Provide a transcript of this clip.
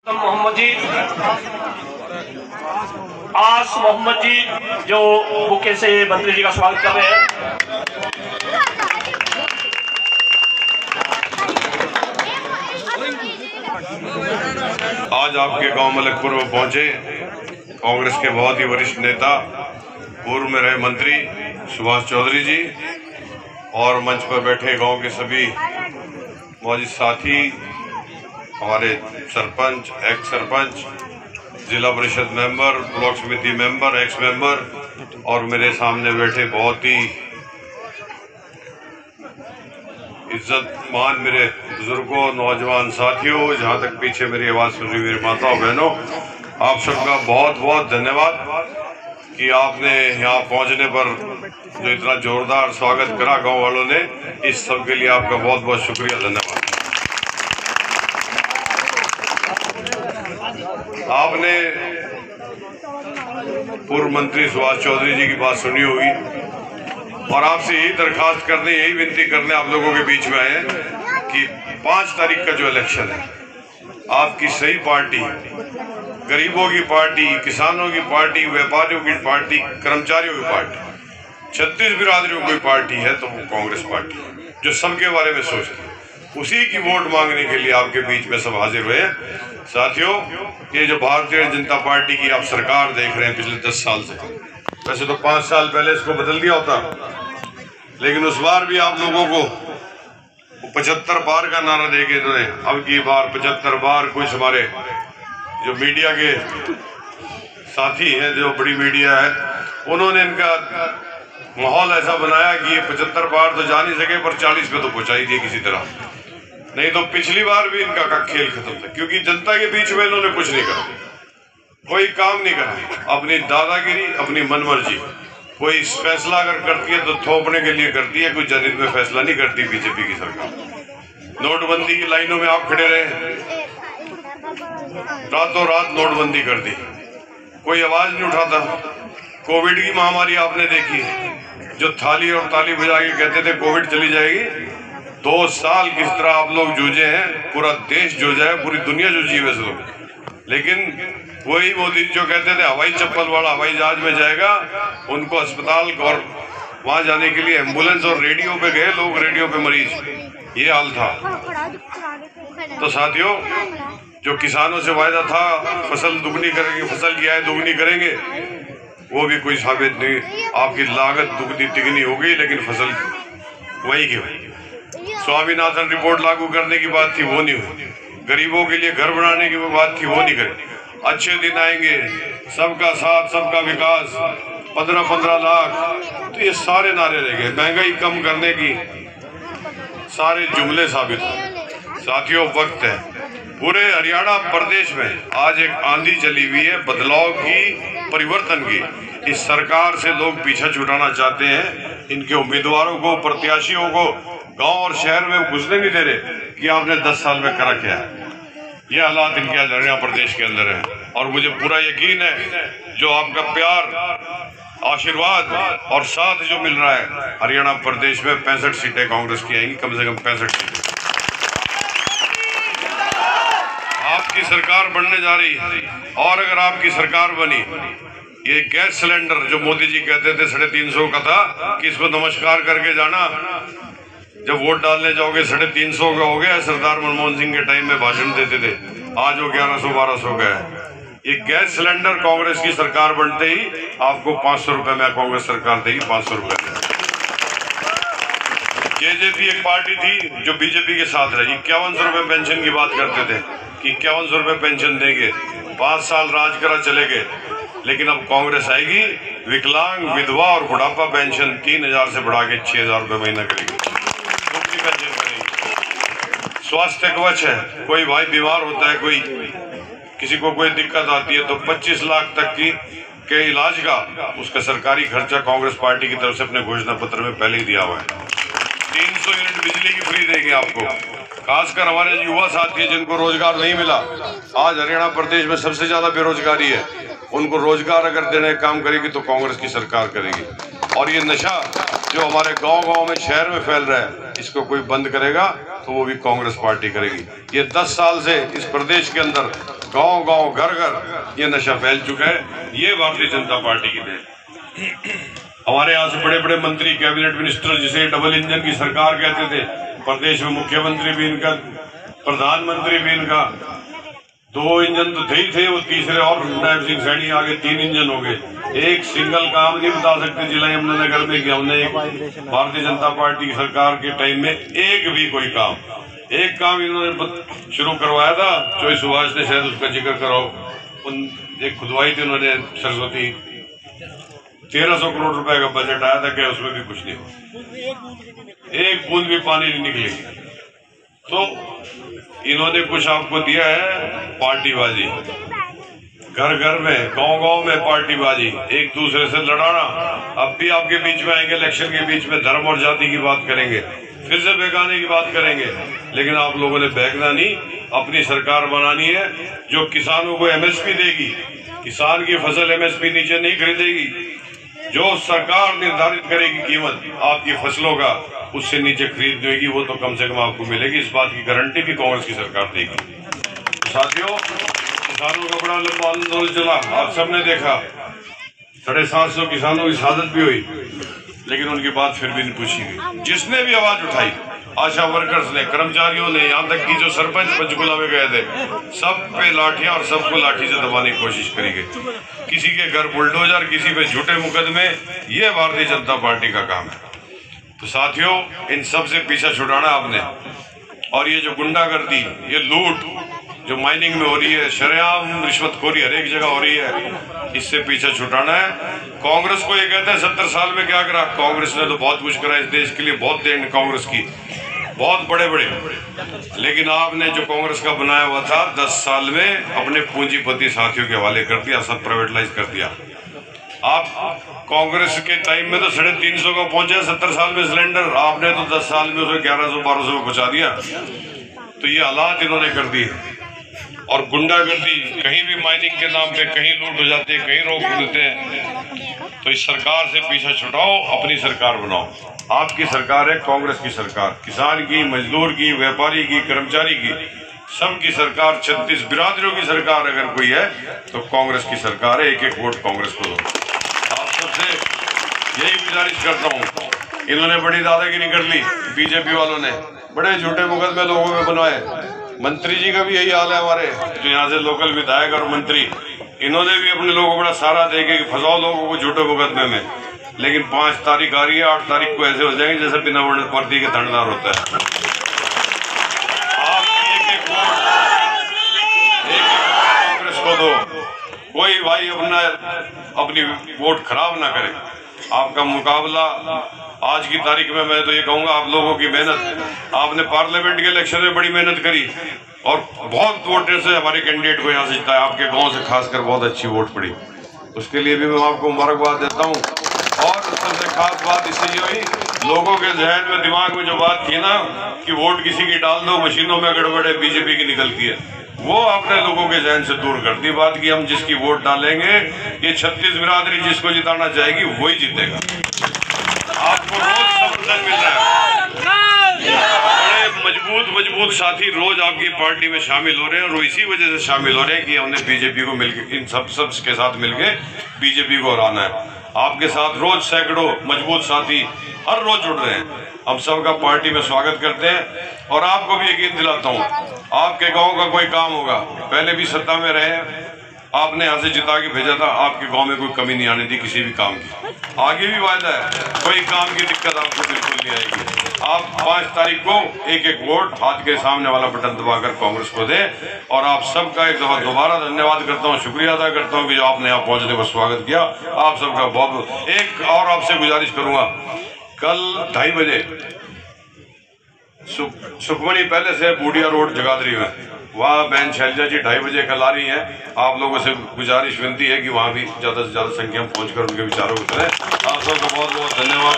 मोहम्मद जी, आस मोहम्मद जी जो बुके से मंत्री जी का स्वागत कर रहे हैं। आज आपके गांव मलकपुर में पहुंचे कांग्रेस के बहुत ही वरिष्ठ नेता, पूर्व में रहे मंत्री सुभाष चौधरी जी और मंच पर बैठे गांव के सभी मौजूद साथी, हमारे सरपंच, एक्स सरपंच, जिला परिषद मेंबर, ब्लॉक समिति मेंबर, एक्स मेंबर और मेरे सामने बैठे बहुत ही इज्जतमान मेरे बुजुर्गों, नौजवान साथियों, जहां तक पीछे मेरी आवाज सुन रही मेरी माताओं बहनों, आप सबका बहुत बहुत धन्यवाद कि आपने यहाँ पहुंचने पर जो इतना जोरदार स्वागत करा गांव वालों ने। इस सब के लिए आपका बहुत बहुत शुक्रिया, धन्यवाद। आपने पूर्व मंत्री सुभाष चौधरी जी की बात सुनी होगी और आपसे यही दरखास्त करने, यही विनती करने आप लोगों के बीच में आए हैं कि 5 तारीख का जो इलेक्शन है, आपकी सही पार्टी, गरीबों की पार्टी, किसानों की पार्टी, व्यापारियों की पार्टी, कर्मचारियों की पार्टी, 36 बिरादरियों की पार्टी है तो वो कांग्रेस पार्टी है जो सबके बारे में सोचती है। उसी की वोट मांगने के लिए आपके बीच में सब हाजिर हुए हैं। साथियों, ये जो भारतीय जनता पार्टी की आप सरकार देख रहे हैं पिछले 10 साल से, वैसे तो 5 साल पहले इसको बदल दिया होता, लेकिन उस बार भी आप लोगों को 75 बार का नारा दे के इन्होंने, अब की बार 75 बार कुछ हमारे जो मीडिया के साथी हैं, जो बड़ी मीडिया है, उन्होंने इनका माहौल ऐसा बनाया कि ये 75 बार तो जा नहीं सके पर 40 पे तो पहुंचा ही दिए किसी तरह। नहीं तो पिछली बार भी इनका खेल खत्म था, क्योंकि जनता के बीच में इन्होंने कुछ नहीं करा, कोई काम नहीं करा, अपनी दादागिरी, अपनी मनमर्जी। कोई फैसला अगर करती है तो थोपने के लिए करती है, कोई जनहित में फैसला नहीं करती बीजेपी की सरकार। नोटबंदी की लाइनों में आप खड़े रहे, रातों रात नोटबंदी कर दी, कोई आवाज नहीं उठाता। कोविड की महामारी आपने देखी, जो थाली और ताली बजा के कहते थे कोविड चली जाएगी, 2 साल किस तरह आप लोग जूझे हैं, पूरा देश जूझा है, पूरी दुनिया जूझी वैसे लोग। लेकिन वही मोदी जो कहते थे हवाई चप्पल वाला हवाई जहाज में जाएगा, उनको अस्पताल और वहां जाने के लिए एम्बुलेंस और रेडियो पे गए लोग, रेडियो पे मरीज, ये हाल था। तो साथियों, जो किसानों से वायदा था फसल दुगनी करेंगे, फसल की आय दुगनी करेंगे, वो भी कोई साबित नहीं। आपकी लागत दुगनी तिगनी हो गई, लेकिन फसल वही की वही। स्वामीनाथन रिपोर्ट लागू करने की बात थी, वो नहीं हुई। गरीबों के लिए घर बनाने की बात थी, वो नहीं करी। अच्छे दिन आएंगे, सबका साथ, सबका विकास, 15-15 लाख, तो ये सारे नारे रह गए। महंगाई कम करने की सारे जुमले साबित हो। साथियों, वक्त है, पूरे हरियाणा प्रदेश में आज एक आंधी चली हुई है बदलाव की, परिवर्तन की। इस सरकार से लोग पीछा छुड़ाना चाहते हैं, इनके उम्मीदवारों को, प्रत्याशियों को गांव और शहर में घुसने नहीं दे रहे कि आपने 10 साल में करा क्या है। ये हालात इनके हरियाणा प्रदेश के अंदर है और मुझे पूरा यकीन है जो आपका प्यार, आशीर्वाद और साथ जो मिल रहा है, हरियाणा प्रदेश में 65 सीटें कांग्रेस की आएंगी, कम से कम 65 सीटें। आपकी सरकार बनने जा रही है और अगर आपकी सरकार बनी, ये गैस सिलेंडर जो मोदी जी कहते थे 350 का था कि इसको नमस्कार करके जाना, जब वोट डालने जाओगे 350 का हो गया। सरदार मनमोहन सिंह के टाइम में भाषण देते थे, आज वो 1100-1200 का है। ये गैस सिलेंडर कांग्रेस की सरकार बनते ही आपको 500 रुपए में कांग्रेस सरकार देगी, 500 रुपए में। जेजेपी एक पार्टी थी जो बीजेपी के साथ रही, 5100 रुपए पेंशन की बात करते थे कि 5100 रुपए पेंशन देंगे, 5 साल राज करा चले गए। लेकिन अब कांग्रेस आएगी, विकलांग, विधवा और बुढ़ापा पेंशन 3000 से बढ़ा के 6000 रुपए महीना करेगी, पेंशन करेगी। स्वास्थ्य कवच है, कोई भाई बीमार होता है, कोई किसी को कोई दिक्कत आती है तो 25 लाख तक के इलाज का उसका सरकारी खर्चा कांग्रेस पार्टी की तरफ से अपने घोषणा पत्र में पहले ही दिया हुआ है। 300 यूनिट बिजली की फ्री देंगे आपको। खासकर हमारे युवा साथी हैं जिनको रोजगार नहीं मिला, आज हरियाणा प्रदेश में सबसे ज्यादा बेरोजगारी है, उनको रोजगार अगर देने का काम करेगी तो कांग्रेस की सरकार करेगी। और ये नशा जो हमारे गांव-गांव में, शहर में फैल रहा है, इसको कोई बंद करेगा तो वो भी कांग्रेस पार्टी करेगी। ये 10 साल से इस प्रदेश के अंदर गांव-गांव, घर-घर ये नशा फैल चुका है। ये भारतीय जनता पार्टी की देन। हमारे यहाँ से बड़े-बड़े मंत्री, कैबिनेट मिनिस्टर, जिसे डबल इंजन की सरकार कहते थे, प्रदेश में मुख्यमंत्री भी इनका, प्रधानमंत्री भी इनका। 2 इंजन तो थे ही थे, वो तीसरे और नायब सिंह सैनी आगे 3 इंजन हो गए। एक सिंगल काम नहीं बता सकते जिला यमुनानगर में कि हमने भारतीय जनता पार्टी की सरकार के टाइम में एक भी कोई काम, एक काम इन्होंने शुरू करवाया था, चोई सुभाष ने शायद उसका जिक्र कराओ, एक खुदवाई थी उन्होंने सरस्वती, 1300 करोड़ रुपए का बजट आया था, क्या उसमें भी कुछ नहीं हुआ, एक बूंद भी पानी नहीं निकली। तो इन्होंने कुछ आपको दिया है पार्टीबाजी, घर घर में, गांव गांव में पार्टीबाजी, एक दूसरे से लड़ाना। अब भी आपके बीच में आएंगे, इलेक्शन के बीच में धर्म और जाति की बात करेंगे, फिर से बहकाने की बात करेंगे, लेकिन आप लोगों ने बहकना नहीं, अपनी सरकार बनानी है जो किसानों को एमएसपी देगी। किसान की फसल एमएसपी नीचे नहीं खरीदेगी, जो सरकार निर्धारित करेगी कीमत आपकी फसलों का, उससे नीचे खरीद देगी, वो तो कम से कम आपको मिलेगी। इस बात की गारंटी भी कांग्रेस की सरकार देगी। साथियों, किसानों का बड़ा लंबा आंदोलन चला, आप सबने देखा, 750 किसानों की शहादत भी हुई, लेकिन उनकी बात फिर भी नहीं पूछी गई। जिसने भी आवाज उठाई, आशा वर्कर्स ने, कर्मचारियों ने, यहाँ तक कि जो सरपंच पंचकुला में गए थे, सब पे लाठियां और सबको लाठी से दबाने की कोशिश करी गई। किसी के घर बुलडोजर, किसी पे झूठे मुकदमे, ये भारतीय जनता पार्टी का काम है। तो साथियों, इन सब से पीछा छुड़ाना आपने। और ये जो गुंडागर्दी, ये लूट जो माइनिंग में हो रही है, शरेआम रिश्वतखोरी हर एक जगह हो रही है, इससे पीछा छुड़ाना है। कांग्रेस को ये कहते हैं 70 साल में क्या करा, कांग्रेस ने तो बहुत कुछ करा इस देश के लिए, बहुत देन कांग्रेस की, बहुत बड़े बड़े, लेकिन आपने जो कांग्रेस का बनाया हुआ था 10 साल में अपने पूंजीपति साथियों के हवाले कर दिया, सब प्राइवेटाइज कर दिया। आप कांग्रेस के टाइम में तो 350 का पहुंचे 70 साल में सिलेंडर, आपने तो 10 साल में उसे 1100-1200 में पहुंचा दिया। तो ये हालात इन्होंने कर दिए। और गुंडागर्दी, कहीं भी माइनिंग के नाम पे कहीं लूट हो जाती है, कहीं रोक देते हैं। तो इस सरकार से पीछा छुड़ाओ, अपनी सरकार बनाओ। आपकी सरकार है कांग्रेस की सरकार, किसान की, मजदूर की, व्यापारी की, कर्मचारी की, सबकी सरकार, 36 बिरादरियों की सरकार अगर कोई है तो कांग्रेस की सरकार है। 1-1 वोट कांग्रेस को दो। आप सबसे यही गुजारिश करता हूँ। इन्होंने बड़ी दादागिरी कर ली, बीजेपी वालों ने बड़े झूठे मुकदमे लोगों में बनवाए। मंत्री जी का भी यही हाल है, हमारे जो यहाँ से लोकल विधायक और मंत्री, इन्होंने भी अपने लोगों को बड़ा सहारा देके फंसाओ लोगों को झूठे मुकदमे में। लेकिन 5 तारीख आ रही है, 8 तारीख को ऐसे हो जाएंगे जैसे बिना वर्दी के थानेदार होता है। आप एक कांग्रेस को दो, कोई भाई अपनी वोट खराब ना करे। आपका मुकाबला आज की तारीख में, मैं तो ये कहूंगा, आप लोगों की मेहनत, आपने पार्लियामेंट के इलेक्शन में बड़ी मेहनत करी और बहुत वोटर से हमारे कैंडिडेट को यहाँ से जिताया, आपके गांव से खासकर बहुत अच्छी वोट पड़ी, उसके लिए भी मैं आपको मुबारकबाद देता हूँ। और सबसे खास बात इससे ये हुई, लोगों के जहन में, दिमाग में जो बात थी ना कि वोट किसी की डाल दो, मशीनों में गड़बड़ है, बीजेपी की निकलती है, वो आपने लोगों के जहन से दूर कर दी बात की हम जिसकी वोट डालेंगे, ये 36 बिरादरी जिसको जिताना चाहेगी वही जीतेगा। आपको रोज समर्थन मिल रहा है, बड़े मजबूत साथी रोज आपकी पार्टी में शामिल हो रहे हैं, और इसी वजह से शामिल हो रहे हैं कि हमने बीजेपी को मिलकर, इन सब के साथ मिलके बीजेपी को हराना है। आपके साथ रोज सैकड़ों मजबूत साथी हर रोज जुड़ रहे हैं। हम सबका पार्टी में स्वागत करते हैं और आपको भी यकीन दिलाता हूँ, आपके गांव का कोई काम होगा, पहले भी सत्ता में रहे, आपने यहाँ से जिता के भेजा था, आपके गांव में कोई कमी नहीं आने दी किसी भी काम की, आगे भी वायदा है, कोई काम की दिक्कत आपको बिल्कुल नहीं आएगी। आप 5 तारीख को 1-1 वोट हाथ के सामने वाला बटन दबाकर कांग्रेस को दें। और आप सबका एक दफा दोबारा धन्यवाद करता हूँ, शुक्रिया अदा करता हूँ कि जो आपने यहाँ पहुंचने पर स्वागत किया। आप सबका बहुत। एक और आपसे गुजारिश करूंगा, कल 2:30 बजे सुखमणी पैलेस है बूढ़िया रोड जगाधरी में, वहाँ बहन शैलजा जी 2:30 बजे कल आ रही हैं। आप लोगों से गुजारिश विनती है कि वहाँ भी ज़्यादा से ज़्यादा संख्या में पहुँचकर उनके विचारों को करें। आप सबका बहुत बहुत धन्यवाद।